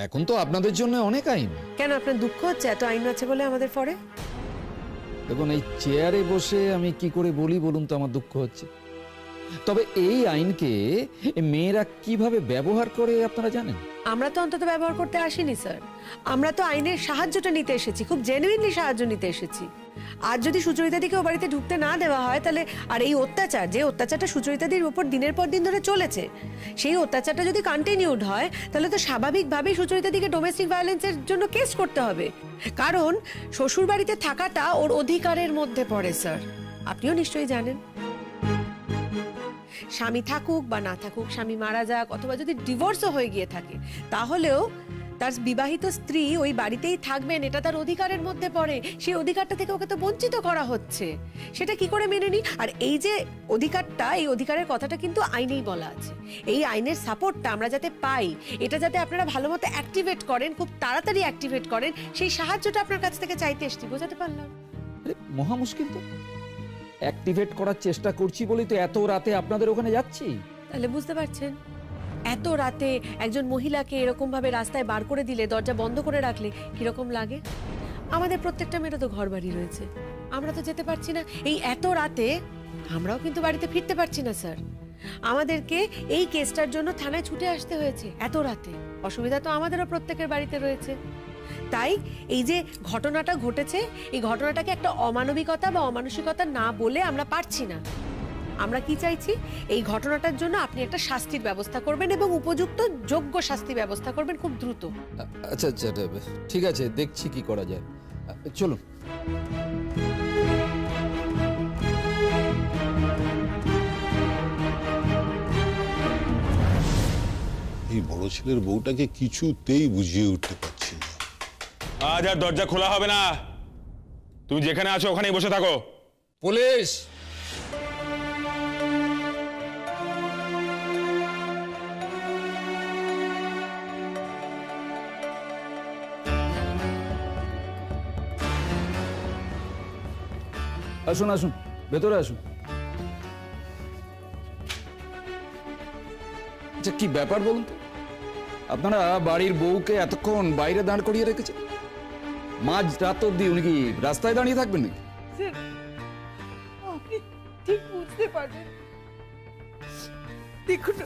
এখন তো আপনাদের জন্য অনেক আইন। কেন আপনার দুঃখ হচ্ছে এত আইন আছে বলে আমাদের পরে? দেখুন, এই চেয়ারে বসে আমি কি করে বলি বলুন তো, আমার দুঃখ হচ্ছে। তবে এই আইনকে মেয়েরা কিভাবে ব্যবহার করে আপনারা জানেন? আমরা তো অন্তত ব্যবহার করতে আসিনি স্যার, আমরা তো আইনের সাহায্যটা নিতে এসেছি, খুব জেনুইনলি সাহায্য নিতে এসেছি। আর যদি সুচরিতাদিকে ও বাড়িতে ঢুকতে না দেওয়া হয় তাহলে, আর এই অত্যাচার, যে অত্যাচারটা সুচরিতাদির উপর দিনের পর দিন ধরে চলেছে, সেই অত্যাচারটা যদি কন্টিনিউড হয় তাহলে তো স্বাভাবিকভাবেই সুচরিতাদিকে ডোমেস্টিক ভায়োলেন্সের জন্য কেস করতে হবে। কারণ শ্বশুর বাড়িতে থাকাটা ওর অধিকারের মধ্যে পড়ে স্যার, আপনিও নিশ্চয়ই জানেন। স্বামী থাকুক বা না থাকুক, স্বামী মারা যাক অথবা যদি ডিভোর্সও হয়ে গিয়ে থাকে, তাহলেও তার বিবাহিত স্ত্রী ওই বাড়িতেই থাকবেন, এটা তার অধিকারের মধ্যে পড়ে। সেই অধিকারটা থেকে ওকে তো বঞ্চিত করা হচ্ছে, সেটা কি করে মেনে নি? আর এই যে অধিকারটা, এই অধিকারের কথাটা কিন্তু আইনেই বলা আছে। এই আইনের সাপোর্টটা আমরা যাতে পাই, এটা যাতে আপনারা ভালো মতো অ্যাক্টিভেট করেন, খুব তাড়াতাড়ি অ্যাক্টিভেট করেন, সেই সাহায্যটা আপনার কাছ থেকে চাইতে এসেছি। বোঝাতে পারলাম? মহা মুশকিল তো। অ্যাক্টিভেট করার চেষ্টা করছি বলেই তো এত রাতে আপনাদের ওখানে যাচ্ছি। তাহলে বুঝতে পারছেন, এত রাতে একজন মহিলাকে এরকম ভাবে রাস্তায় বার করে দিলে, দরজা বন্ধ করে রাখলে কিরকম লাগে? আমাদের প্রত্যেকটা মেয়েরও তো ঘর বাড়ি রয়েছে, আমরা তো যেতে পারছি না। এই এত রাতে আমরাও কিন্তু বাড়িতে ফিরতে পারছি না স্যার, আমাদেরকে এই কেসটার জন্য থানায় ছুটে আসতে হয়েছে এত রাতে। অসুবিধা তো আমাদেরও প্রত্যেকের বাড়িতে রয়েছে। তাই এই যে ঘটনাটা ঘটেছে, এই ঘটনাটাকে একটা অমানবিকতা বা অমানসিকতা না বলে আমরা পারছি না। আমরা কি চাইছি, এই ঘটনাটার জন্য আপনি একটা শাস্তির ব্যবস্থা করবেন এবং উপযুক্ত যোগ্য শাস্তি ব্যবস্থা করবেন খুব দ্রুত। আচ্ছা আচ্ছা, ঠিক আছে, দেখছি কি করা যায়। চলুন। এই বড় ছেলের বউটাকে কিছুতেই বুঝিয়ে উঠতে পারছি না। আজ আর দরজা খোলা হবে না, তুমি যেখানে আছো ওখানেই বসে থাকো। পুলিশ! আসুন আসুন, ভেতরে আসুন। আচ্ছা, কি ব্যাপার বলুন তো? আপনারা বাড়ির বউকে এতক্ষণ বাইরে দাঁড় করিয়ে রেখেছে, মাঝ রাত অব্দি উনি কি রাস্তায় দাঁড়িয়ে থাকবেন নাকি? আপনি ঠিক বুঝতে পারবেন। দেখুন,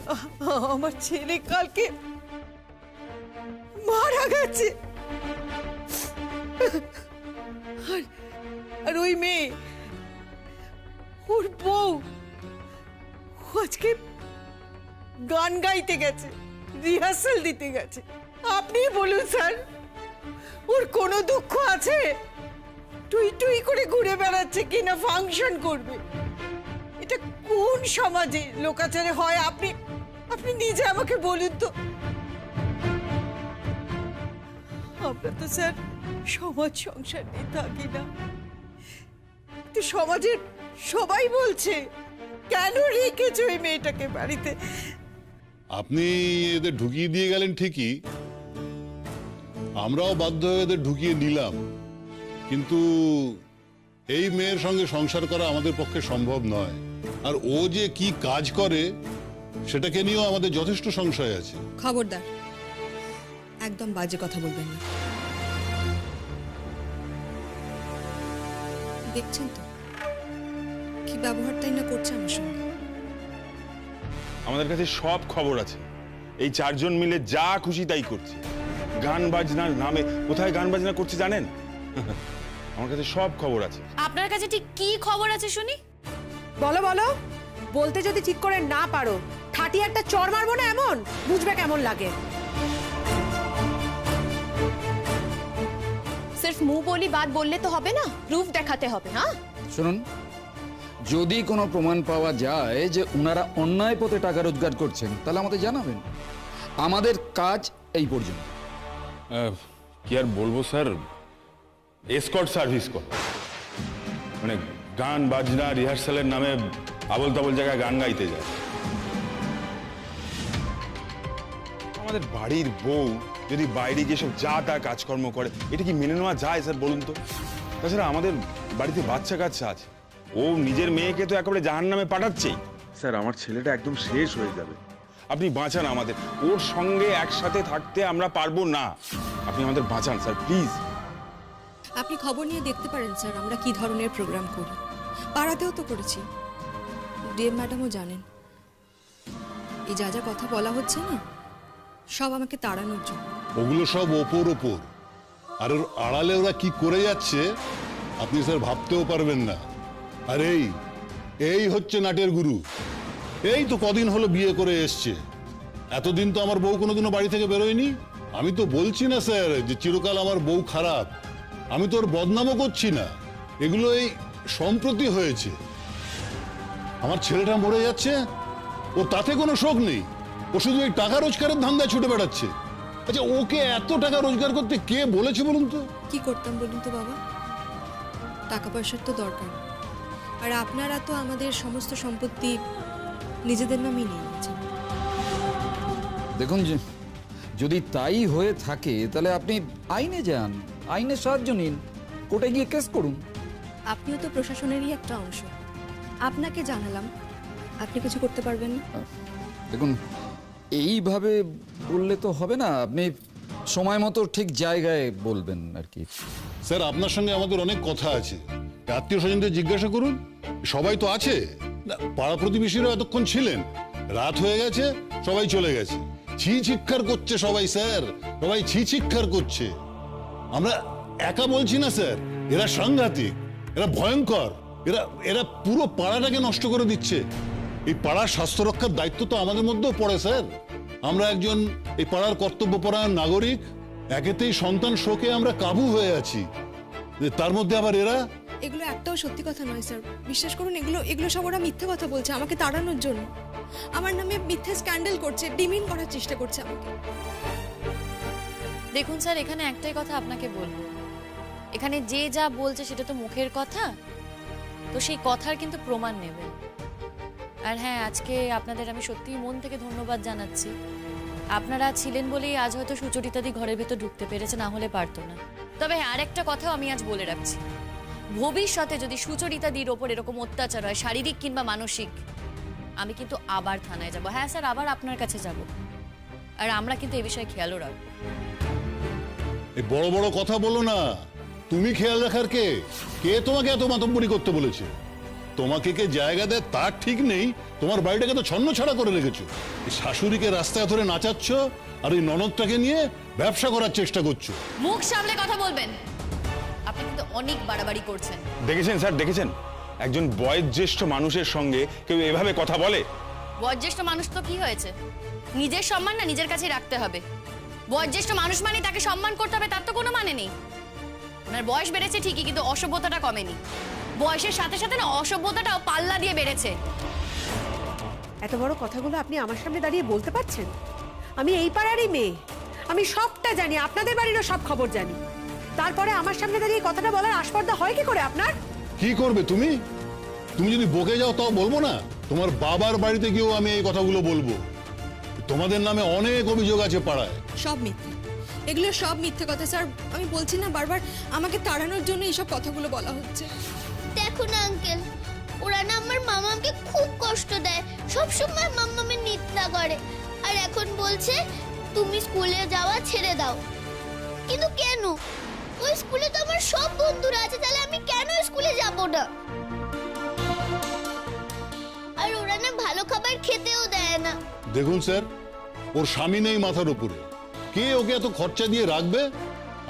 আমার ছেলে কালকে মারা গেছে, আর ওই মেয়ে, ওর বউ, আজকে গান গাইতে গেছে, রিহার্সাল দিতে গেছে। আপনি বলুন স্যার, ওর কোনো দুঃখ আছে? টুই টুই করে ঘুরে বেড়াচ্ছে কিনা ফাংশন করবে? এটা কোন সমাজে লোকাচারে হয়? আপনি আপনি নিজে আমাকে বলুন তো। আমরা তো স্যার সমাজ সংসার নিয়ে থাকি না, তো সমাজের সবাই বলছে কেন রেখেছো এই মেয়েটাকে বাড়িতে? আপনি এদের ঢুকিয়ে দিয়ে গেলেন ঠিকই, আমরাও বাধ্য হয়ে এদের ঢুকিয়ে নিলাম, কিন্তু এই মেয়ের সঙ্গে সংসার করা আমাদের পক্ষে সম্ভব নয়। আর ও যে কি কাজ করে সেটাকে নিয়েও আমাদের যথেষ্ট সংশয় আছে। খবরদার, একদম বাজে কথা বলবেন না। দেখছেন তো কি ব্যবহারটাই না করছে আমার সঙ্গে। আমাদের কাছে সব খবর আছে, এই চারজন মিলে যা খুশি তাই করছে। গান বাজনার নামে কোথায় গান বাজনা করছে জানেন? আমার কাছে সব খবর আছে। আপনার কাছে ঠিক কি খবর আছে শুনি? বলো বলো, বলতে যদি ঠিক করে না পারো, ঠাটি একটা চড় মারবো না, এমন বুঝবে কেমন লাগে। সির্ফ মুंह बोली बात बोलले तो হবে না, প্রুফ দেখাতে হবে। হ্যাঁ শুনুন, যদি কোনো প্রমাণ পাওয়া যায় যে উনারা অন্যায় পথে টাকা রোজগার করছেন, তাহলে আমাদের জানাবেন। আমাদের কাজ এই পর্যন্ত। কি আর বলবো স্যার, এসকর্ট সার্ভিস কর, মানে গান বাজনা রিহার্সালের নামে আবল তাবল জায়গায় গান গাইতে যায়। আমাদের বাড়ির বউ যদি বাইরে গিয়ে সব যা তা কাজকর্ম করে, এটা কি মেনে নেওয়া যায় স্যার বলুন তো? তাছাড়া আমাদের বাড়িতে বাচ্চা কাচ্চা আছে, ও নিজের মেয়েকে তো একেবারে জাহান্নামে পাঠাচ্ছেই। স্যার, আমার ছেলেটা একদম শেষ হয়ে যাবে। আপনি বাঁচান আমাদের। ওর সঙ্গে একসাথে থাকতে আমরা পারবো না। আপনি আমাদের বাঁচান স্যার, প্লিজ। আপনি খবর নিয়ে দেখতে পারেন স্যার আমরা কি ধরনের প্রোগ্রাম করি। পাড়াতেও তো করেছি, ডিএম ম্যাডামও জানেন। এই যা যা কথা বলা হচ্ছে না, সব আমাকে তাড়ানোর জন্য। ওগুলো সব ওপর আর ওর আড়ালে ওরা কি করে যাচ্ছে আপনি স্যার ভাবতেও পারবেন না। আর এই হচ্ছে নাটের গুরু। এই তো কদিন হলো বিয়ে করে এসছে, এতদিন তো আমার বউ কোনোদিনও বাড়ি থেকে বেরোয়নি। আমি তো বলছি না স্যার যে চিরকাল আমার বউ খারাপ, আমি তো ওর বদনামও করছি না। এগুলো এই সম্প্রতি হয়েছে। আমার ছেলেটা মরে যাচ্ছে, ও তাতে কোনো শোক নেই, ও শুধু এই টাকা রোজগারের ধান্দায় ছুটে বেড়াচ্ছে। আচ্ছা, ওকে এত টাকা রোজগার করতে কে বলেছে বলুন তো? কি করতাম বলুন তো বাবা, টাকা পয়সার তো দরকার। আর আপনারা তো আমাদের সমস্ত সম্পত্তি নিজেদের নামই নিয়ে নিয়েছেন। দেখুন, যদি তাই হয়ে থাকে তাহলে আপনি আইনে যান, আইনের সাহায্য নিন, কোর্টে গিয়ে কেস করুন। আপনিও তো প্রশাসনেরই একটা অংশ, আপনাকে জানালাম, আপনি কিছু করতে পারবেন না? দেখুন, এইভাবে বললে তো হবে না, আপনি সময় মতো ঠিক জায়গায় বলবেন আর কি। স্যার, আপনার সঙ্গে আমাদের অনেক কথা আছে, আত্মীয় স্বজনদের জিজ্ঞাসা করুন, সবাই তো আছে না। পাড়া প্রতিবেশীরা এতক্ষণ ছিলেন, রাত হয়ে গেছে, সবাই চলে গেছে। ছি চিৎকার করছে সবাই স্যার, সবাই ছি চিৎকার করছে। আমরা একা বলছি না স্যার, এরা সাংঘাতিক, এরা ভয়ঙ্কর, এরা পুরো পাড়াটাকে নষ্ট করে দিচ্ছে। এই পাড়ার স্বাস্থ্য রক্ষার দায়িত্ব তো আমাদের মধ্যেও পড়ে স্যার। আমরা একজন এই পাড়ার কর্তব্যপরায়ণ নাগরিক, একেতেই সন্তান শোকে আমরা কাবু হয়ে আছি, তার মধ্যে আবার এরা। এগুলো একটাও সত্যি কথা নয় স্যার, বিশ্বাস করুন। এগুলো সব ওরা মিথ্যে কথা বলছে আমাকে তাড়ানোর জন্য। আমার নামে মিথ্যে স্ক্যান্ডাল করছে, ডিমিন করার চেষ্টা করছে আমাকে। দেখুন স্যার, এখানে একটাই কথা আপনাকে বলবো, এখানে যে যা বলছে সেটা তো মুখের কথা, তো সেই কথার কিন্তু প্রমাণ নেবেন। আর হ্যাঁ, আজকে আপনাদের আমি সত্যিই মন থেকে ধন্যবাদ জানাচ্ছি। আপনারা ছিলেন বলেই আজ হয়তো সুচরিতাদি ঘরের ভেতর ঢুকতে পেরেছে, না হলে পারতো না। তবে হ্যাঁ, আরেকটা কথাও আমি আজ বলে রাখছি, ভবিষ্যতে যদি সুচরিতাদির ওপর এরকম অত্যাচার হয়, শারীরিক কিংবা মানসিক, আমি কিন্তু আবার থানায় যাব। হ্যাঁ স্যার, আবার আপনার কাছে যাব। আর আমরা কিন্তু এই বিষয়ে খেয়ালও রাখবো। এই বড় বড় কথা বলো না, তুমি খেয়াল রাখার কে? কে তোমাকে এত মাতব্বরি করতে বলেছে? তোমাকে কে জায়গা দেয় তার ঠিক নেই, তোমার বাড়িটাকে তো ছন্ন ছাড়া করে রেখেছো। এই শাশুড়িকে রাস্তায় ধরে নাচাচ্ছ, আর এই ননদটাকে নিয়ে ব্যবসা করার চেষ্টা করছো। মুখ সামলে কথা বলবেন, আপনি কিন্তু অনেক বাড়াবাড়ি করছেন। দেখেছেন স্যার, দেখেছেন একজন বয়োজ্যেষ্ঠ মানুষের সঙ্গে কেউ এভাবে কথা বলে? বয়োজ্যেষ্ঠ মানুষ তো কি হয়েছে, নিজের সম্মান না নিজের কাছেই রাখতে হবে। বয়োজ্যেষ্ঠ মানুষ মানে তাকে সম্মান করতে হবে, তার তো কোনো মানে নেই। ওনার বয়স বেড়েছে ঠিকই, কিন্তু অসভ্যতাটা কমেনি। বয়সের সাথে সাথে না অসভ্যতাটাও পাল্লা দিয়ে বেড়েছে। এত বড় কথাগুলো আপনি আমার সামনে দাঁড়িয়ে বলতে পারছেন? আমি এই পাড়ারই মেয়ে, আমি সবটা জানি, আপনাদের বাড়িরও সব খবর জানি। তারপরে আমার সামনে দাঁড়িয়ে কথাটা বলার আস্পর্ধা হয় কি করে আপনার? কি করবে তুমি? তুমি যদি বকে যাও তাও বলবো না? তোমার বাবার বাড়িতে গিয়েও আমি এই কথাগুলো বলবো। তোমাদের নামে অনেক অভিযোগ আছে পাড়ায়। সব মিথ্যে, এগুলো সব মিথ্যে কথা স্যার। আমি বলছি না বারবার, আমাকে তাড়ানোর জন্য এইসব কথাগুলো বলা হচ্ছে। দেখো না আঙ্কেল, ওরা না আমার মামাকে খুব কষ্ট দেয়, সব সময় মাম্মামের নিন্দা করে। আর এখন বলছে তুমি স্কুলে যাওয়া ছেড়ে দাও। কিন্তু কেন? ওই স্কুলে তো আমার সব বন্ধুরা আছে, তাহলে আমি কেন স্কুলে যাব না? আর ওরা না ভালো খাবার খেতেও দেয় না। দেখুন স্যার, ওর স্বামী নেই মাথার উপরে, কে ওকে এত খরচা দিয়ে রাখবে?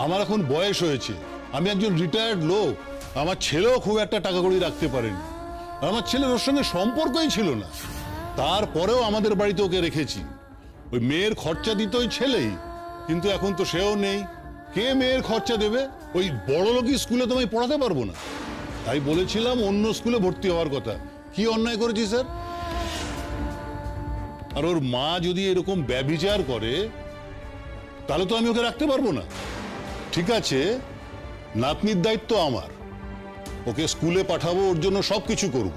আমার এখন বয়স হয়েছে, আমি একজন রিটায়ার্ড লোক, আমার ছেলেও খুব একটা টাকা কড়ি রাখতে পারেনি। আমার ছেলের ওর সঙ্গে সম্পর্কই ছিল না, তারপরেও আমাদের বাড়িতে ওকে রেখেছি। ওই মেয়ের খরচা দিত ওই ছেলেই, কিন্তু এখন তো সেও নেই। কে মেয়ের খরচা দেবে? ওই বড় লোকই স্কুলে তো আমি পড়াতে পারবো না, তাই বলেছিলাম অন্য স্কুলে ভর্তি হওয়ার কথা। কি অন্যায় করেছি স্যার? আর ওর মা যদি এরকম ব্যভিচার করে তাহলে তো আমি ওকে রাখতে পারবো না। ঠিক আছে, নাতনির দায়িত্ব আমার, ওকে স্কুলে পাঠাবো, ওর জন্য সবকিছু করব,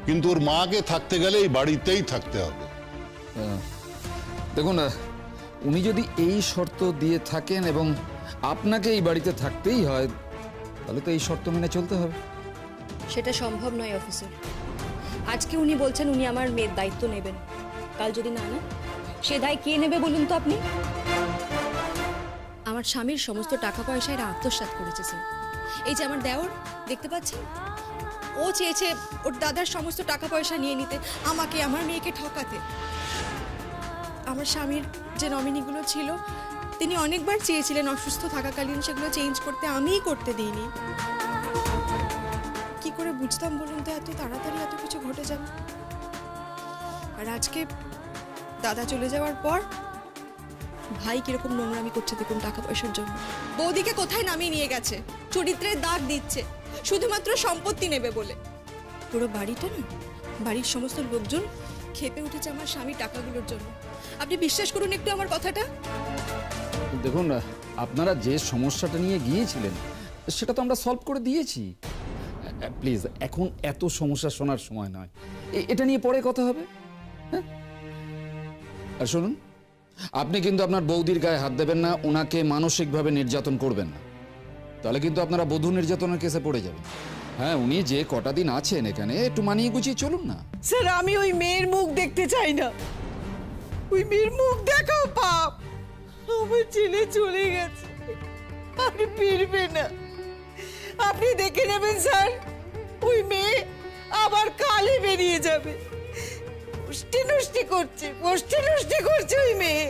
কিন্তু ওর মাকে থাকতে গেলে এই বাড়িতেই থাকতে হবে। দেখুন, উনি যদি এই শর্ত দিয়ে থাকেন এবং আপনাকে এই বাড়িতে থাকতেই হয়, তাহলে তো এই শর্ত মেনে চলতে হবে। সেটা সম্ভব নয় অফিসার। আজকে উনি বলছেন উনি আমার মেয়ের দায়িত্ব নেবেন, কাল যদি না নেন সে দায় কে নেবে বলুন তো আপনি? আমার স্বামীর সমস্ত টাকা পয়সা এরা আত্মসাৎ করেছে স্যার। এই যে আমার দেওর দেখতে পাচ্ছেন, ও চেয়েছে ওর দাদার সমস্ত টাকা পয়সা নিয়ে নিতে, আমাকে আমার মেয়েকে ঠকাতে। আমার স্বামীর যে নমিনিগুলো ছিল তিনি অনেকবার চেয়েছিলেন অসুস্থ থাকাকালীন সেগুলো চেঞ্জ করতে, আমিই করতে দিইনি। কি করে বুঝতাম বলুন তো এত তাড়াতাড়ি এত কিছু ঘটে যাবে? আর আজকে দাদা চলে যাওয়ার পর ভাই কিরকম নোংরামি করছে দেখুন টাকা পয়সার জন্য। বৌদিকে কোথায় নামিয়ে নিয়ে গেছে, চরিত্রের দাগ দিচ্ছে শুধুমাত্র সম্পত্তি নেবে বলে। পুরো বাড়িটা না, বাড়ির সমস্ত লোকজন খেপে উঠেছে আমার স্বামী টাকাগুলোর জন্য। আপনি বিশ্বাস করুন একটু আমার কথাটা। দেখুন, আপনারা যে সমস্যাটা নিয়ে গিয়েছিলেন সেটা তো আমরা সলভ করে দিয়েছি। প্লিজ, এখন এত সমস্যা শোনার সময় নয়, এটা নিয়ে পরে কথা হবে। হ্যাঁ, আর শুনুন, আপনি কিন্তু আপনার বৌদির গায়ে হাত দেবেন না, ওনাকে মানসিকভাবে নির্যাতন করবেন না, তাহলে কিন্তু আপনারা বধূ নির্যাতনের কেসে পড়ে যাবেন। হ্যাঁ, উনি যে কটা দিন আছেন এখানে একটু মানিয়ে গুছিয়ে চলুন না। স্যার, আমি ওই মেয়ের মুখ দেখতে চাই না। ওই মেয়ের মুখ দেখাও পাপ। আমার ছেলে চলে গেছে, আপনি ফিরবে না। আপনি দেখে নেবেন স্যার, ওই মেয়ে আবার কালে বেরিয়ে যাবে। নষ্টি করছে ওই মেয়ে।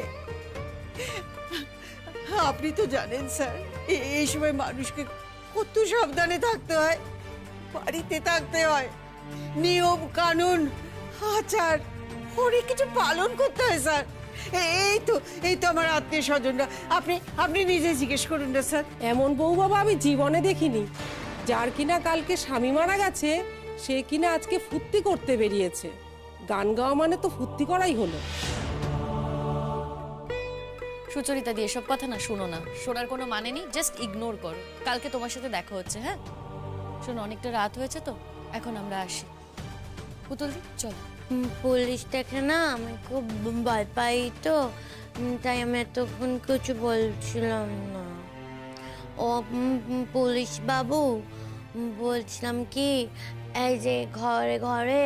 আপনি তো জানেন স্যার, এই সময় মানুষকে কত সাবধানে থাকতে হয়, বাড়িতে থাকতে হয়, নিয়ম কানুন আচার অনেক কিছু পালন করতে হয় স্যার। এই তো আমার আত্মীয় স্বজনরা, আপনি নিজে জিজ্ঞেস করুন না স্যার। এমন বউ বাবা আমি জীবনে দেখিনি, যার কিনা কালকে স্বামী মারা গেছে সে কিনা আজকে ফুর্তি করতে বেরিয়েছে। গান গাওয়া মানে তো ফুর্তি করাই হলো। সুচরিতা দিয়ে এসব কথা না শোনো না, শোনার কোনো মানে নেই, জাস্ট ইগনোর করো। কালকে তোমার সাথে দেখা হচ্ছে। হ্যাঁ শোনো, অনেকটা রাত হয়েছে তো, এখন আমরা আসি। পুতুল দি চলো। পুলিশটাকে না আমি খুব ভয় পাই তো, তাই আমি এতক্ষণ কিছু বলছিলাম না। ও পুলিশ বাবু, বলছিলাম কি, এই যে ঘরে ঘরে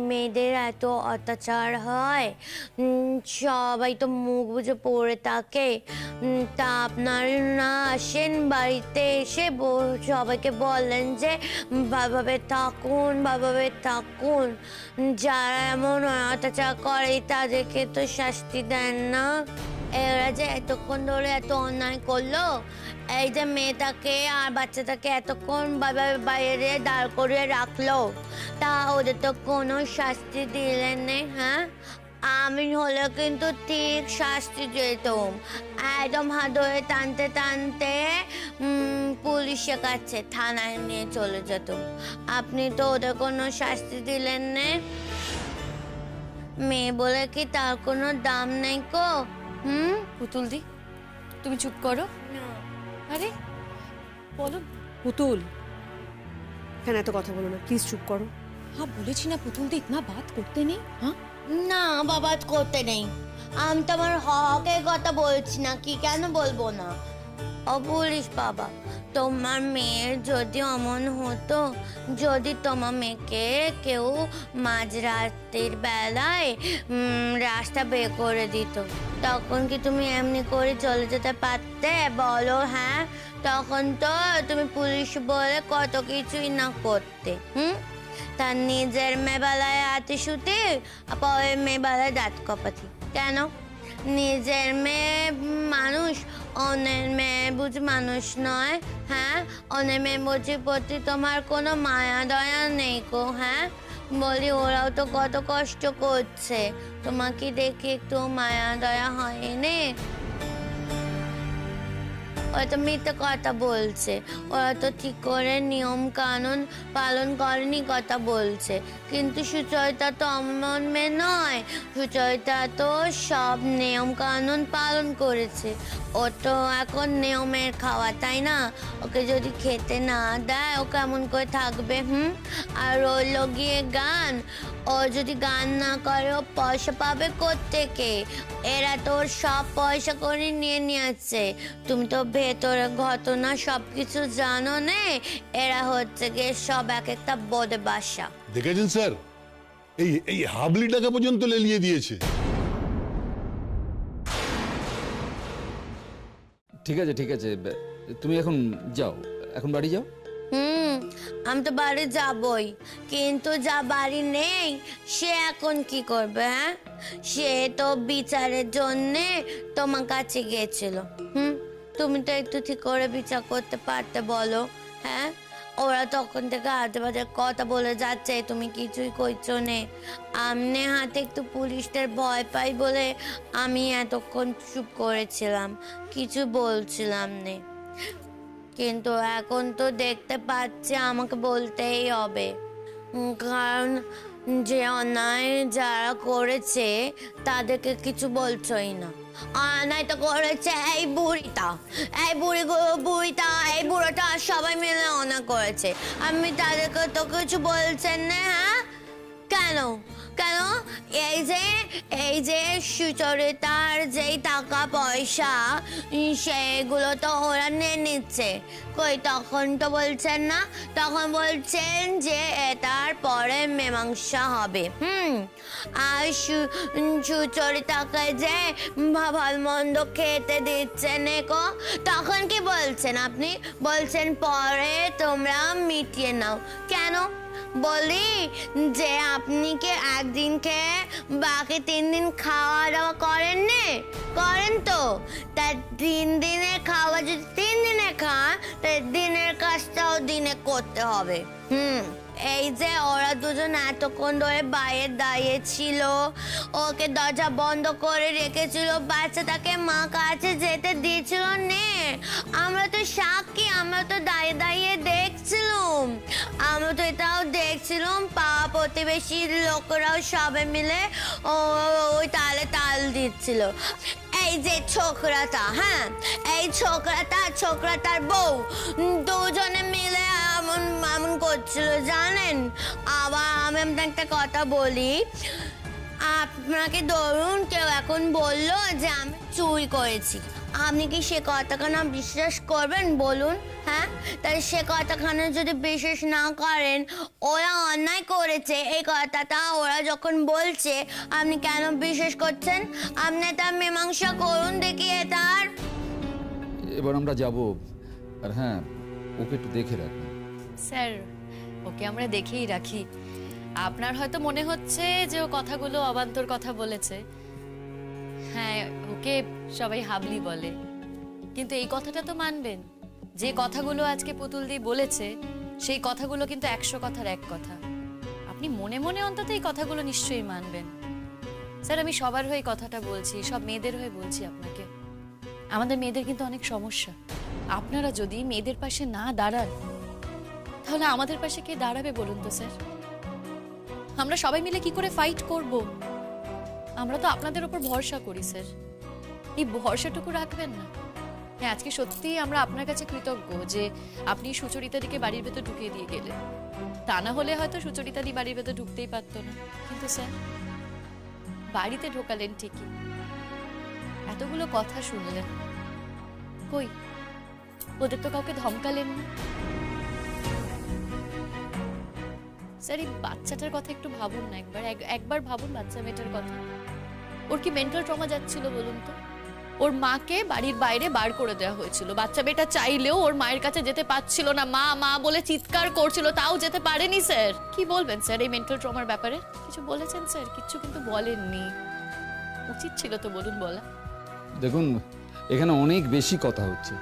মেয়েদের এত অত্যাচার হয়, সবাই তো মুখ বুজে পড়ে থাকে, তা আপনার না আসেন বাড়িতে এসে সবাইকে বললেন যে ভালোভাবে থাকুন, যারা এমন অত্যাচার করে তাদেরকে তো শাস্তি দেন না। এরা যে এতক্ষণ ধরে এত অন্যায় করলো, এই যে মেয়েটাকে আর বাচ্চাটাকে এতক্ষণ বাইরে দাঁড় করিয়ে রাখলো, তা ওদের তো কোনো শাস্তি দিলেন না। হ্যাঁ, আমি হলে কিন্তু ঠিক শাস্তি দিতাম, একদম হাত ধরে টানতে টানতে পুলিশের কাছে থানায় নিয়ে চলে যেতাম। আপনি তো ওদের কোনো শাস্তি দিলেন না। মেয়ে বলে কি তার কোনো দাম নেই কো? পুতুল দি তুমি চুপ করো। আরে বলো। পুতুল, কেন এত কথা বলো না, প্লিজ চুপ করো। हाँ বলেছি না পুতুল দি, ইতনা বাত করতে নেই। হ্যাঁ না বাবা, করতে নেই। আমি তোমার হকের কথা বলছি না, কি কেন বলবো না। পুলিশ বাবা, তোমার মেয়ের যদি অমন হতো, যদি তোমার মেয়েকে কেউ মাঝরাতের বেলায় রাস্তা বের করে দিত, তখন কি তুমি এমনি করে চলে যেতে পারতে বলো? হ্যাঁ, তখন তো তুমি পুলিশ বলে কত কিছুই না করতে। তার নিজের মেয়েবেলায় হাতে শুতে, পরের মেয়েবেলায় দাঁত কপাতি। কেন? নিজের মেয়ে মানুষ, অন্যের মেয়ে বুঝি মানুষ নয়? হ্যাঁ, অন্যের মেয়ে বুঝির প্রতি তোমার কোনো মায়া দয়া নেই গো? হ্যাঁ বলি, ওরাও তো কত কষ্ট করছে, তোমাকে দেখে একটু মায়া দয়া হয়নি? ওরা তো মিথ্যে কথা বলছে, ওরা তো ঠিক করে নিয়ম কানুন পালন করেনি কথা বলছে। কিন্তু সুচরিতা তো অমন মেয়ে নয়, সুচরিতা তো সব নিয়ম কানুন পালন করেছে। ও তো এখন নিয়মের খাওয়া, তাই না? ওকে যদি খেতে না দেয় ও কেমন করে থাকবে? আর রইল গিয়ে গান, ও যদি গান না করে ও পয়সা পাবে কোত্থেকে? এরা তোর সব পয়সা করে নিয়ে নিয়েছে। তুমি তো ভেতরে ঘটনা সব কিছু জানো না, এরা হচ্ছে গিয়ে সব এক একটা বদে বাসা। দেখেছেন স্যার, এই এই হাবলিটাকে পর্যন্ত লেলিয়ে দিয়েছে। ঠিক আছে ঠিক আছে, তুমি এখন যাও, এখন বাড়ি যাও। আমি তো বাড়ি যাবই, কিন্তু যা বাড়ি নেই সে এখন কি করবে? হ্যাঁ, সে তো বিচারের জন্যে তোমার কাছে গিয়েছিল। তুমি তো একটু ঠিক করে বিচার করতে পারতে বলো। হ্যাঁ, ওরা তখন থেকে আজে বাজে কথা বলে যাচ্ছে, তুমি কিছুই করছো নে। আমনে হাতে একটু পুলিশদের ভয় পাই বলে আমি এতক্ষণ চুপ করেছিলাম, কিছু বলছিলাম নে। কিন্তু এখন তো দেখতে পাচ্ছি আমাকে বলতেই হবে, কারণ যে অন্যায় যারা করেছে তাদেরকে কিছু বলছই না। অন্যায় তো করেছে এই বুড়িটা, এই বুড়িটা, এই বুড়োটা, সবাই মিলে অন্যায় করেছে। আমি তাদেরকে তো কিছু বলছেন না। হ্যাঁ, কেন কেন? এই যে সুচরিতার যেই টাকা পয়সা সেগুলো তো ওরা নিয়ে নিচ্ছে। কই, তখন তো বলছেন না, তখন বলছেন যে এটার পরে মীমাংসা হবে। আর সুচরিতাকে যে ভালো মন্দ খেতে দিচ্ছেন গো, তখন কি বলছেন আপনি? বলছেন পরে তোমরা মিটিয়ে নাও। কেন? বলি যে আপনি কি একদিন খেয়ে বাকি 3 দিন খাওয়া দাওয়া করেন না? করেন তো। তার 3 দিনের খাওয়া যদি 3 দিনে খান, তাই দিনের কাজটাও দিনে করতে হবে। এই যে ওরা দুজন এতক্ষণ ধরে বাইরে দাঁড়িয়ে ছিল, ওকে দরজা বন্ধ করে রেখেছিল, বাচ্চাটাকে মা কাছে যেতে দিয়েছিল নে। আমরা তো সাক্ষী, আমরা তো দাঁড়িয়ে দাঁড়িয়ে দেখছিলাম। আমরা তো এটাও দেখছিলাম, পাড়া প্রতিবেশীর লোকেরাও সবাই মিলে ওই তালে তাল দিচ্ছিল। এই যে ছোকরাটা, হ্যাঁ, এই ছোকরাটার বউ দুজনে মিলে এমন করছিল জানেন। আবার আমি আপনাকে একটা কথা বলি, আপনাকে ধরুন কেউ এখন বললো যে আমি চুরি করেছি, আপনি কি সে কথাখানা বিশ্বাস করবেন বলুন? হ্যাঁ, তাই সে কথাখানা যদি বিশ্বাস না করেন, ওরা অন্যায় করেছে এই কথাটা ওরা যখন বলছে, আপনি কেন বিশ্বাস করছেন? আপনি তার মীমাংসা করুন দেখি এটার। এবার আমরা যাব, আর হ্যাঁ, ওকে একটু দেখে রাখুন। স্যার, ওকে আমরা দেখেই রাখি। আপনার হয়তো মনে হচ্ছে যে ও কথাগুলো অবান্তর কথা বলেছে। হ্যাঁ, ওকে সবাই হাবলি বলে, কিন্তু এই কথাটা তো মানবেন, যে কথাগুলো আজকে পুতুলদি বলেছে সেই কথাগুলো কিন্তু 100 কথার 1 কথা। আপনি মনে মনে অন্তত এই কথাগুলো নিশ্চয়ই মানবেন। স্যার, আমি সবার হয়ে কথাটা বলছি, সব মেয়েদের হয়ে বলছি আপনাকে। আমাদের মেয়েদের কিন্তু অনেক সমস্যা। আপনারা যদি মেয়েদের পাশে না দাঁড়ান, তাহলে আমাদের পাশে কে দাঁড়াবে বলুন তো স্যার? আমরা সবাই মিলে কি করে ফাইট করব? আমরা তো আপনাদের উপর ভরসা করি স্যার, এই ভরসাটুকু রাখবেন না? হ্যাঁ, আজকে সত্যি আমরা আপনার কাছে কৃতজ্ঞ যে আপনি সুচরিতাদিকে বাড়ির ভেতর ঢুকিয়ে দিয়ে গেলেন। তা না হলে হয়তো সুচরিতাদি বাড়ির ভেতর ঢুকতেই পারতো না। কিন্তু স্যার, বাড়িতে ঢোকালেন ঠিকই, এতগুলো কথা শুনলেন, কই ওদের তো কাউকে ধমকালেন না। স্যার, এই বাচ্চাটার কথা একটু ভাবুন না, একবার ভাবুন বাচ্চা মেয়েটার কথা। ওর কি মেন্টাল ট্রমা যাচ্ছিল বলুন তো? ওর মাকে বাড়ির বাইরে বার করে দেওয়া হয়েছিল, বাচ্চা মেয়েটা চাইলেও ওর মায়ের কাছে যেতে পারছিল না, মা মা বলে চিৎকার করছিল, তাও যেতে পারেনি। স্যার, কি বলবেন স্যার এই মেন্টাল ট্রমার ব্যাপারে? কিছু বলেছেন স্যার? কিচ্ছু কিন্তু বলেননি। উচিত ছিল তো বলুন বলা। দেখুন, এখানে অনেক বেশি কথা হচ্ছে।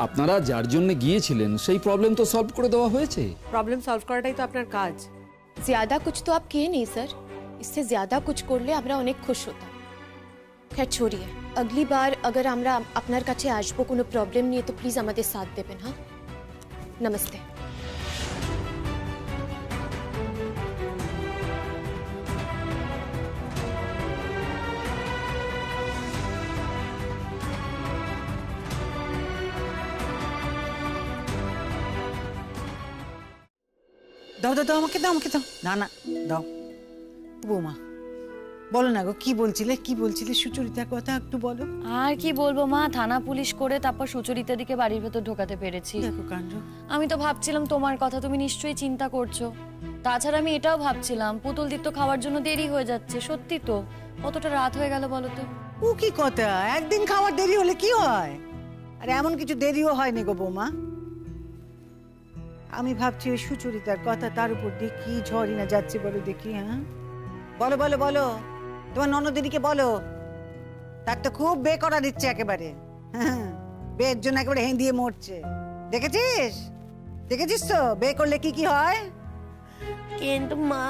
আপনারা যার জন্য গিয়েছিলেন সেই প্রবলেম তো সলভ করে দেওয়া হয়েছে। প্রবলেম সলভ করাটাই তো আপনার কাজ। ज्यादा कुछ तो आप किए नहीं सर, इससे ज्यादा कुछ করলে আমরা অনেক খুশ হতাম। खैर छोड़िए, अगली बार अगर আমরা আপনার কাছে আসবো কোনো প্রবলেম নিয়ে, তো প্লিজ আমাদের সাথ দেবেন। হ্যাঁ, নমস্তে। দাও দাও দাও, আমাকে দাও, আমাকে দাও। না না, দাও। বৌমা, বলো না গো, কি বলছিলে সুচরিতার কথা একটু বলো। আর কি বলবো মা, থানা পুলিশ করে তারপর সুচরিতাদিকে বাড়ির ভেতর ঢোকাতে পেরেছি। দেখো কাণ্ড। আমি তো ভাবছিলাম তোমার কথা, তুমি নিশ্চয়ই চিন্তা করছো তাছাড়া আমি এটাও ভাবছিলাম পুতুলদির তো খাওয়ার জন্য দেরি হয়ে যাচ্ছে। সত্যি তো, কতটা রাত হয়ে গেল বলো তো। ও কি কথা, একদিন খাওয়ার দেরি হলে কি হয়? আর এমন কিছু দেরিও হয়নি গো বৌমা। আমি ভাবছি ওই সুচরিতার কথা, তার উপর দিয়ে কি ঝড়ই না যাচ্ছে বলো দেখি। হ্যাঁ বলো বলো বলো, তোমার ননদিনীকে বলো। তার তো খুব বে করা দিচ্ছে একেবারে। হ্যাঁ, বের জন্য একেবারে হেঁদিয়ে মরছে। দেখেছিস দেখেছিস তো বে করলে কি কি হয়। কিন্তু মা,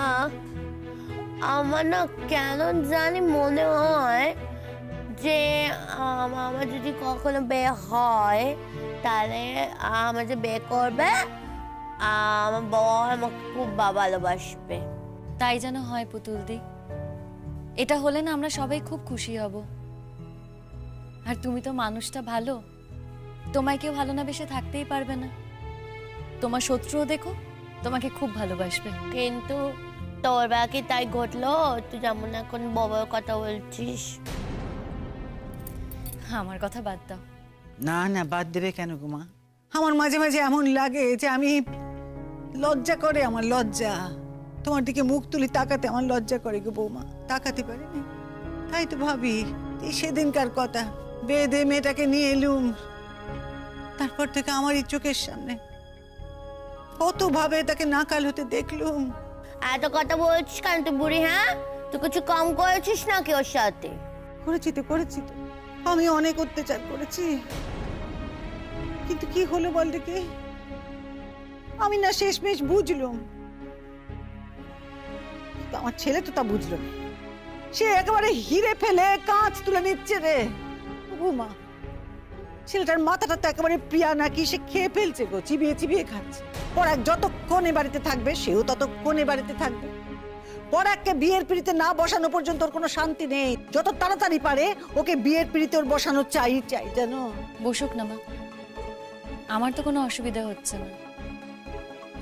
আমার না কেন জানি মনে হয় যে আমার যদি কখনো বিয়ে হয় তাহলে আমার যে বিয়ে করবে আমার বর আমাকে খুব ভালোবাসবে। তাই যেন হয় পুতুলদি। এটা হলে না আমরা সবাই খুব খুশি হব। আর তুমি তো মানুষটা ভালো, তোমায় কেউ ভালো না বেশে থাকতেই পারবে না। তোমার শত্রুও দেখো তোমাকে খুব ভালোবাসবে। কিন্তু তোর বাকি তাই ঘটলো? তুই যেমন এখন বাবার কথা বলছিস। আমার কথা বাদ দাও। না না, বাদ দেবে কেন গো মা? আমার মাঝে মাঝে এমন লাগে যে আমি লজ্জা করে, আমার লজ্জা। তোমার দিকে মুখ তুলি তাকাতে আমার লজ্জা করে গো বৌমা, তাকাতে পারি না। তাই তো ভাবি এই সেদিনকার কথা, বেদে মেয়েটাকে নিয়ে এলুম, তারপর থেকে আমার এই চোখের সামনে কত ভাবে তাকে নাকাল হতে দেখলুম। এত কথা বলছিস কেন তুই বুড়ি? হ্যাঁ, তুই কিছু কম করেছিস নাকি ওর সাথে? করেছি তো আমি অনেক অত্যাচার করেছি, কিন্তু কি হলো বল দেখি? আমি না শেষমেশ বুঝলুম, কিন্তু আমার ছেলে তো তা বুঝলো না। সে একেবারে হিরে ফেলে কাঁচ তুলে নিচ্ছে রে। ও মা, ছেলেটার মাথাটা তো একেবারে প্রিয়া নাকি সে খেয়ে ফেলছে গো, চিবিয়ে চিবিয়ে খাচ্ছে। পরাগ যতক্ষণ এ বাড়িতে থাকবে সেও ততক্ষণ এ বাড়িতে থাকবে। পরাগকে বিয়ের পিড়িতে না বসানো পর্যন্ত ওর কোনো শান্তি নেই। যত তাড়াতাড়ি পারে ওকে বিয়ের পিড়িতে ওর বসানো চাই জানো। বসুক না মা, আমার তো কোনো অসুবিধা হচ্ছে না,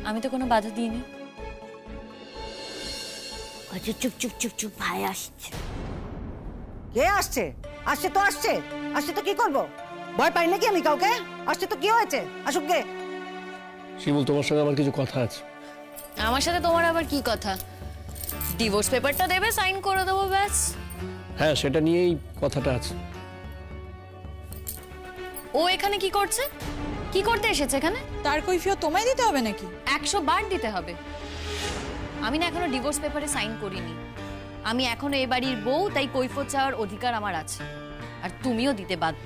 আমি তো কোনো বাধা দিইনি। আচ্ছা চুপ চুপ চুপ চুপ, ভাই আসছে। কে আসছে? আসছে তো আসছে, আসছে তো কি করবো? ভয় পাই নাকি আমি কাউকে? আসছে তো কি হয়েছে, আসুক গে। শিমুল, তোমার সঙ্গে আমার কিছু কথা আছে। আমার সাথে তোমার আবার কি কথা? ডিভোর্স পেপারটা দেবে, সাইন করে দেবো, ব্যাস। হ্যাঁ, সেটা নিয়েই কথাটা আছে। ও এখানে কি করছে? কি করতে এসেছে এখানে? তার কৈফিয়ত তোমায় দিতে হবে নাকি? 100 বার দিতে হবে। আমি না এখনো ডিভোর্স পেপারে সাইন করিনি। আমি এখনো এ বাড়ির বউ, তাই কৈফিয়ত চাওয়ার অধিকার আমার আছে, আর তুমিও দিতে বাধ্য।